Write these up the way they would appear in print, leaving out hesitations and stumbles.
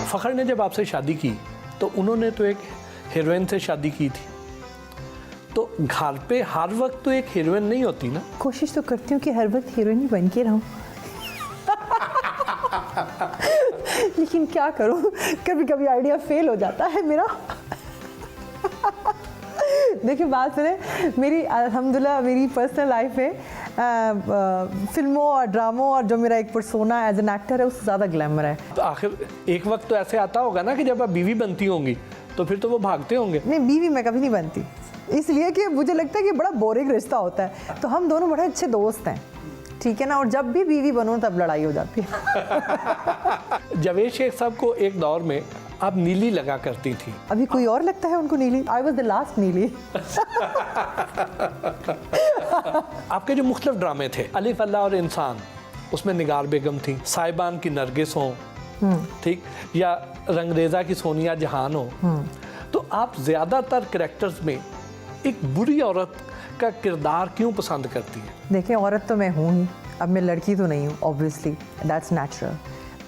फ़खर ने जब आपसे शादी की तो उन्होंने तो एक हीरोइन से शादी की थी, तो घर पे हर वक्त तो एक हीरोइन नहीं होती ना। कोशिश तो करती हूँ कि हर वक्त हीरोइन ही बन के रहूँ लेकिन क्या करूँ, कभी कभी आइडिया फेल हो जाता है मेरा देखिए बात सुने, मेरी अल्हम्दुलिल्लाह मेरी पर्सनल लाइफ है फिल्मों और ड्रामों और जो मेरा एक पर्सोना एज एन एक्टर है उससे ज़्यादा ग्लैमर है। तो आखिर एक वक्त तो ऐसे आता होगा ना कि जब आप बीवी बनती होंगी तो फिर तो वो भागते होंगे। नहीं, बीवी मैं कभी नहीं बनती, इसलिए कि मुझे लगता है कि बड़ा बोरिंग रिश्ता होता है। तो हम दोनों बड़े अच्छे दोस्त हैं, ठीक है ना, और जब भी बीवी बनो तब लड़ाई हो जाती है जावेद शेख साहब को एक दौर में आप नीली लगा करती थी, अभी कोई और लगता है उनको नीली। आई वॉज द लास्ट नीली आपके जो मुख्तलिफ ड्रामे थे, अलिफ अल्लाह और इंसान, उसमें निगार बेगम थी, साहिबान की नरगिस हो, ठीक, या रंगरेज़ा की सोनिया जहान हो, तो आप ज़्यादातर कैरेक्टर्स में एक बुरी औरत का किरदार क्यों पसंद करती हैं? देखिए औरत तो मैं हूँ ही, अब मैं लड़की तो नहीं हूँ, ऑब्वियसली दैट्स नेचुरल।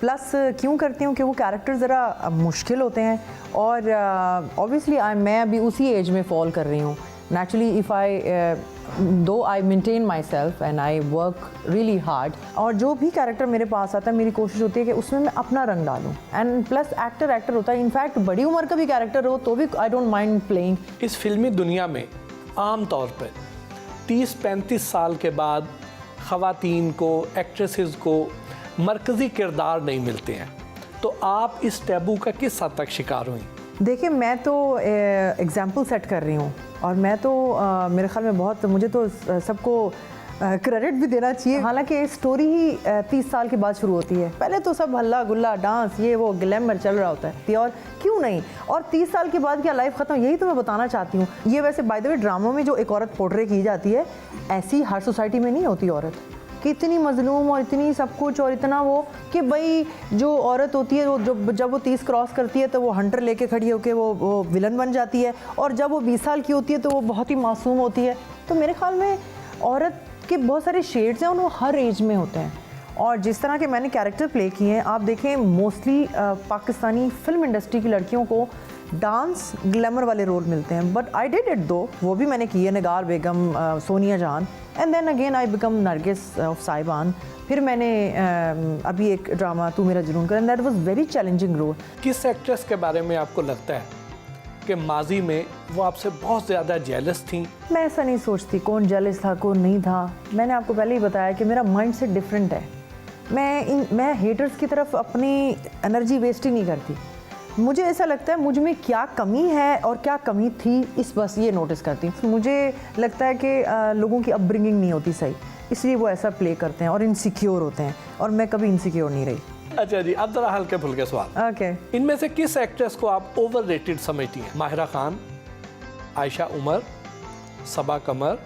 प्लस क्यों करती हूँ कि वो कैरेक्टर ज़रा मुश्किल होते हैं और ऑब्वियसली मैं अभी उसी एज में फॉल कर रही हूँ। नेचुरली इफ़ आई दो I maintain my self and I work really hard, और जो भी कैरेक्टर मेरे पास आता है मेरी कोशिश होती है कि उसमें मैं अपना रंग डालूँ। एंड प्लस एक्टर होता है, इनफैक्ट बड़ी उम्र का भी कैरेक्टर हो तो भी आई डोंट माइंड प्लेइंग। इस फिल्मी दुनिया में आम तौर पर 30-35 साल के बाद ख़वातीन को, एक्ट्रेसेस को मरकज़ी किरदार नहीं मिलते हैं, तो आप इस टैबू का किस हद तक शिकार हुई? देखिए मैं तो एग्जाम्पल सेट कर रही हूँ और मैं तो मेरे ख्याल में बहुत, मुझे तो सबको क्रेडिट भी देना चाहिए। हालांकि स्टोरी ही 30 साल के बाद शुरू होती है, पहले तो सब हल्ला गुल्ला डांस ये वो ग्लैमर चल रहा होता है, और क्यों नहीं, और 30 साल के बाद क्या लाइफ ख़त्म, यही तो मैं बताना चाहती हूँ। ये वैसे बाय द वे ड्रामों में जो एक औरत पोर्ट्रे की जाती है, ऐसी हर सोसाइटी में नहीं होती औरत कि इतनी मजलूम और इतनी सब कुछ और इतना वो कि भाई जो औरत होती है वो जब वो 30 क्रॉस करती है तो वो हंटर लेके खड़ी होकर वो विलन बन जाती है, और जब वो 20 साल की होती है तो वो बहुत ही मासूम होती है। तो मेरे ख्याल में औरत के बहुत सारे शेड्स हैं और वो हर एज में होते हैं, और जिस तरह के मैंने कैरेक्टर प्ले किए हैं, आप देखें मोस्टली पाकिस्तानी फिल्म इंडस्ट्री की लड़कियों को डांस ग्लैमर वाले रोल मिलते हैं, बट आई डिड इट दो, वो भी मैंने किए, निगार Begum, Sonia Jaan, and then again I become Nargis of Sahiban. फिर मैंने अभी एक ड्रामा तू मेरा जुनून कर, and that was very challenging role. किस एक्ट्रेस के बारे में आपको लगता है कि माजी में वो आपसे बहुत ज़्यादा जेलस थी? मैं ऐसा नहीं सोचती कौन जेलस था कौन नहीं था। मैंने आपको पहले ही बताया कि मेरा माइंड सेट डिफरेंट है। मैं हेटर्स की तरफ अपनी एनर्जी वेस्ट ही नहीं करती। मुझे ऐसा लगता है मुझ में क्या कमी है और क्या कमी थी, इस बस ये नोटिस करती हूँ। मुझे लगता है कि लोगों की अपब्रिंगिंग नहीं होती सही, इसलिए वो ऐसा प्ले करते हैं और इनसिक्योर होते हैं, और मैं कभी इनसिक्योर नहीं रही। अच्छा जी, अब जरा हल्के फुल्के सवाल। ओके। इनमें से किस एक्ट्रेस को आप ओवररेटेड समझती हैं? माहिरा खान, आयशा उमर, सबा कमर,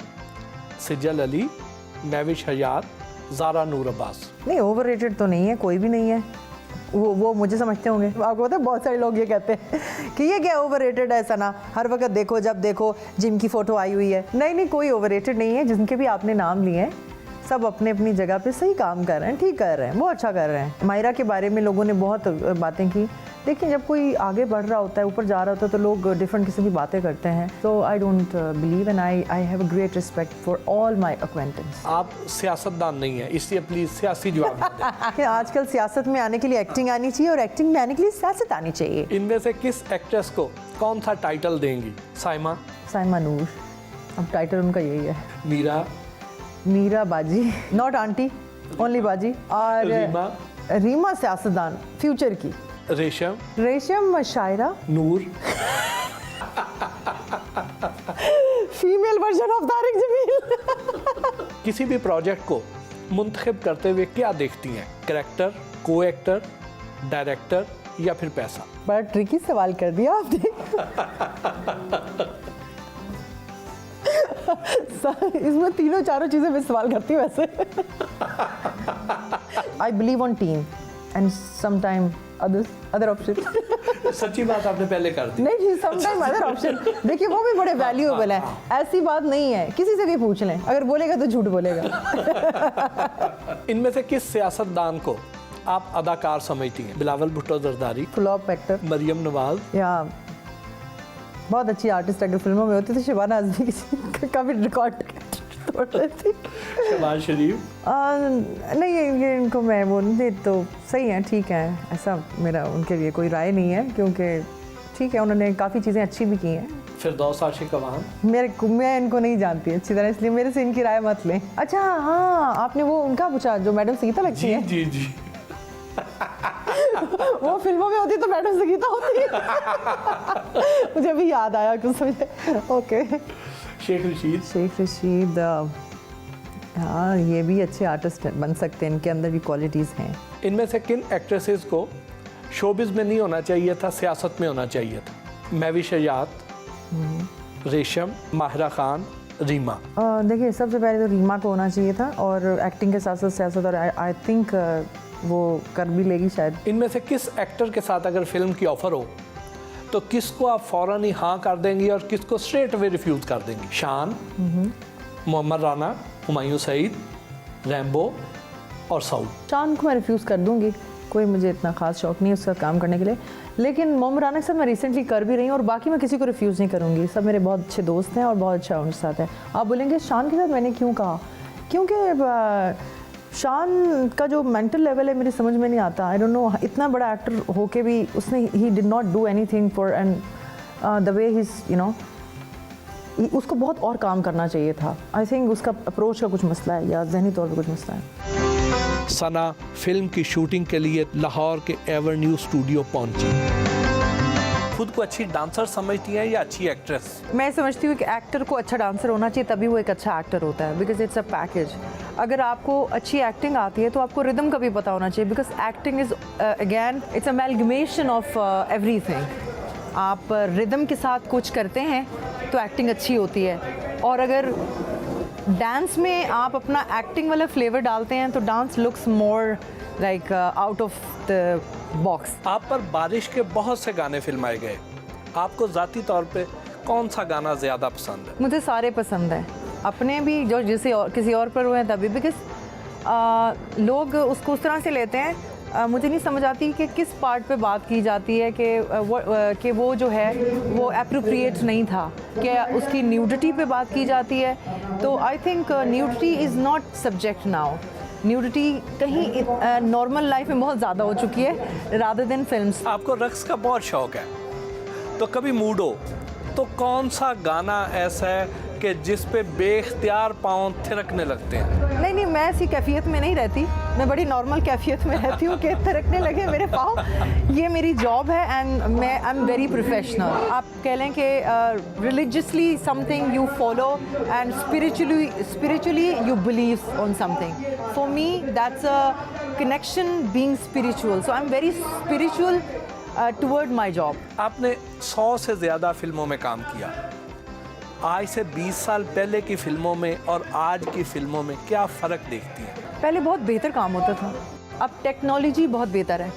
सिजल अली, महविश हयात, ज़ारा नूर अब्बास? नहीं, ओवररेटेड तो नहीं है, कोई भी नहीं है। वो मुझे समझते होंगे। आपको पता है बहुत सारे लोग ये कहते हैं कि ये क्या ओवररेटेड है, ऐसा ना हर वक्त देखो, जब देखो जिम की फ़ोटो आई हुई है। नहीं, कोई ओवररेटेड नहीं है। जिनके भी आपने नाम लिए हैं सब अपने अपनी जगह पे सही काम कर रहे हैं, ठीक कर रहे हैं, बहुत अच्छा कर रहे हैं। माहिरा के बारे में लोगों ने बहुत बातें की। देखिए जब कोई आगे बढ़ रहा होता है, ऊपर जा रहा होता है, तो लोग डिफरेंट किस्म की बातें करते हैं। तो I don't believe and I have a great respect for all my acquaintance. आप सियासतदान नहीं है, इसलिए प्लीज सियासी जवाब दें। आजकल सियासत में आने के लिए एक्टिंग आनी चाहिए और एक्टिंग में आने के लिए सियासत आनी चाहिए। इनमें से किस एक्ट्रेस को कौन सा टाइटल देंगी? साइमा नूर, अब टाइटल उनका यही है। मीरा बाजी, नॉट आंटी, ओनली बाजी। और रीमा सियासतदान फ्यूचर की। रेशम शायरा। Noor female version of Tariq Jameel. किसी भी प्रोजेक्ट को मुंतखब करते हुए क्या देखती हैं? कैरेक्टर, को एक्टर, डायरेक्टर या फिर पैसा? बड़ा ट्रिकी सवाल कर दिया आपने। इसमें तीनों चारों चीजें मैं सवाल करती हूँ वैसे। I believe on team and sometime other option. सच्ची बात आपने पहले कर दी। नहीं, समटाइम अदर ऑप्शन। देखिए वो भी बड़े वैल्यूएबल है, ऐसी बात नहीं है, किसी से भी पूछ लें, अगर बोलेगा तो झूठ बोलेगा। इनमें से किस सियासतदान को आप अदाकार समझती हैं? बिलावल भुट्टो जरदारी, फ्लॉप एक्टर, मरियम नवाज, या बहुत अच्छी आर्टिस्ट अगर फिल्मों में होती तो शबाना आजमी किसी का भी रिकॉर्ड तोड़ देती। शहबाज शरीफ, नहीं ये इनको मैं वो नहीं, तो सही है, ठीक है, ऐसा मेरा उनके लिए कोई राय नहीं है, क्योंकि ठीक है उन्होंने काफ़ी चीज़ें अच्छी भी की हैं। फिरदौस आशिक अवान, मैं इनको नहीं जानती अच्छी तरह, इसलिए मेरे से इनकी राय मत लें। अच्छा हाँ, आपने वो उनका पूछा जो मैडम संगीता लगती है? जी जी वो फिल्मों में होती तो मैडम संगीता होती। मुझे अभी याद आया कुछ समझे। ओके, शेख रशीद, शेख रशीद, हाँ ये भी अच्छे आर्टिस्ट बन सकते हैं, इनके अंदर भी क्वालिटीज़ हैं। इनमें से किन एक्ट्रेसेस को शोबिज़ में नहीं होना चाहिए था, सियासत में होना चाहिए था? महवी शजात, रेशम, माहिरा खान, रीमा। देखिए सबसे पहले तो रीमा को होना चाहिए था, और एक्टिंग के साथ साथ सियासत, और आई थिंक वो कर भी लेगी शायद। इनमें से किस एक्टर के साथ अगर फिल्म की ऑफ़र हो तो किसको आप फ़ौरन ही हाँ कर देंगी और किसको स्ट्रेट अवे रिफ्यूज़ कर देंगी? शान, मोहम्मद राना, हुमायूं सईद, रैम्बो और सऊद। शान को मैं रिफ्यूज़ कर दूंगी, कोई मुझे इतना ख़ास शौक नहीं उसका काम करने के लिए, लेकिन मोहम्मद राना के साथ मैं रिसेंटली कर भी रही हूँ, और बाकी मैं किसी को रिफ्यूज़ नहीं करूँगी, सब मेरे बहुत अच्छे दोस्त हैं और बहुत अच्छा उनके साथ है। आप बोलेंगे शान के साथ मैंने क्यों कहा, क्योंकि शान का जो मेंटल लेवल है मेरी समझ में नहीं आता। आई डोंट नो, इतना बड़ा एक्टर होके भी उसने he did not do anything for, and the way he you know, उसको बहुत और काम करना चाहिए था। आई थिंक उसका अप्रोच का कुछ मसला है, या जहनी तौर पर कुछ मसला है। सना फिल्म की शूटिंग के लिए लाहौर के एवरन्यू स्टूडियो पहुंची। खुद को अच्छी डांसर समझती हैं या अच्छी एक्ट्रेस? मैं समझती हूँ कि एक्टर को अच्छा डांसर होना चाहिए, तभी वो एक अच्छा एक्टर होता है, बिकॉज इट्स अ पैकेज। अगर आपको अच्छी एक्टिंग आती है तो आपको रिदम का भी पता होना चाहिए, because acting is again it's amalgamation of everything. आप रिदम के साथ कुछ करते हैं तो एक्टिंग अच्छी होती है, और अगर डांस में आप अपना एक्टिंग वाला फ्लेवर डालते हैं तो dance looks more like out of the box. आप पर बारिश के बहुत से गाने फिल्माए गए, आपको ज़ाती तौर पे कौन सा गाना ज़्यादा पसंद है? मुझे सारे पसंद हैं, अपने भी जो जिसे और किसी और पर हुए हैं तभी, बिकॉज लोग उसको उस तरह से लेते हैं। मुझे नहीं समझ आती कि किस पार्ट पे बात की जाती है कि वो जो है वो एप्रोप्रिएट नहीं था, क्या उसकी न्यूडिटी पे बात की जाती है। तो I think nudity is not subject now. Nudity कहीं नॉर्मल लाइफ में बहुत ज़्यादा हो चुकी है रादर देन फिल्म्स। आपको रक्स का बहुत शौक है, तो कभी मूड हो तो कौन सा गाना ऐसा है कि जिस पे बेख्तियार पाँव थिरकने लगते हैं? नहीं, मैं ऐसी कैफियत में नहीं रहती, मैं बड़ी नॉर्मल कैफियत में रहती हूँ कि थिरकने लगे मेरे पाँव। ये मेरी जॉब है एंड मैं आई एम वेरी प्रोफेशनल। आप कह लें कि religiously something you follow and spiritually you believe on something. For me that's a connection being spiritual, so I'm very spiritual toward my job. आपने 100 से ज़्यादा फिल्मों में काम किया, आज से 20 साल पहले की फिल्मों में और आज की फिल्मों में क्या फ़र्क देखती हैं? पहले बहुत बेहतर काम होता था, अब टेक्नोलॉजी बहुत बेहतर है।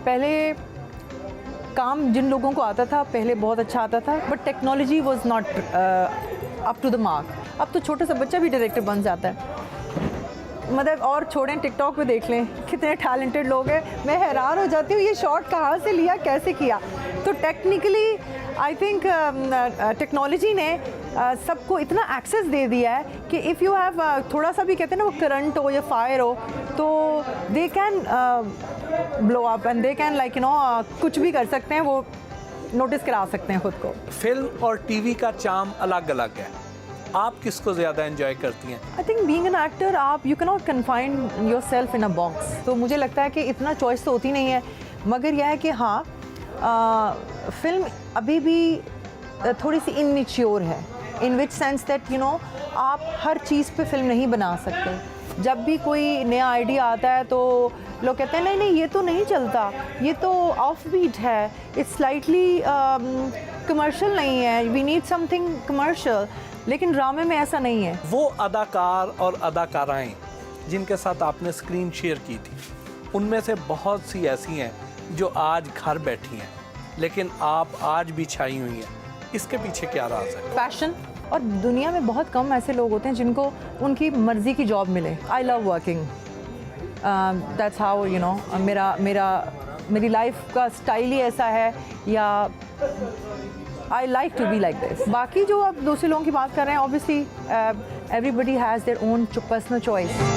पहले काम जिन लोगों को आता था पहले बहुत अच्छा आता था, but technology was not up to the mark. अब तो छोटा सा बच्चा भी डायरेक्टर बन जाता है, मतलब और छोड़ें टिकटॉक पे देख लें कितने टैलेंटेड लोग हैं। मैं हैरान हो जाती हूँ ये शॉट कहाँ से लिया, कैसे किया। तो टेक्निकली आई थिंक टेक्नोलॉजी ने सबको इतना एक्सेस दे दिया है कि इफ़ यू हैव थोड़ा सा भी कहते हैं ना वो करंट हो या फायर हो तो they can blow up and they can like you know कुछ भी कर सकते हैं, वो नोटिस करा सकते हैं खुद को। फिल्म और टीवी का चार्म अलग अलग है, आप किसको ज़्यादा एंजॉय करती हैं? I think being an actor आप you can not confine yourself in a box. तो मुझे लगता है कि इतना चॉइस तो होती नहीं है, मगर यह है कि हाँ फिल्म अभी भी थोड़ी सी इनमेच्योर है, इन विच सेंस दैट यू नो आप हर चीज़ पे फिल्म नहीं बना सकते। जब भी कोई नया आइडिया आता है तो लोग कहते हैं नहीं ये तो नहीं चलता, ये तो ऑफ बीट है, इट्स स्लाइटली कमर्शियल नहीं है, वी नीड समथिंग कमर्शियल। लेकिन ड्रामे में ऐसा नहीं है। वो अदाकार और अदाकाराएं जिनके साथ आपने स्क्रीन शेयर की थी, उनमें से बहुत सी ऐसी हैं जो आज घर बैठी हैं, लेकिन आप आज भी छाई हुई हैं, इसके पीछे क्या राज है? पैशन। और दुनिया में बहुत कम ऐसे लोग होते हैं जिनको उनकी मर्जी की जॉब मिले। I love working, that's how you know मेरी लाइफ का स्टाइल ही ऐसा है, या I like to be like this. बाकी जो आप दूसरे लोगों की बात कर रहे हैं, obviously everybody has their own personal choice.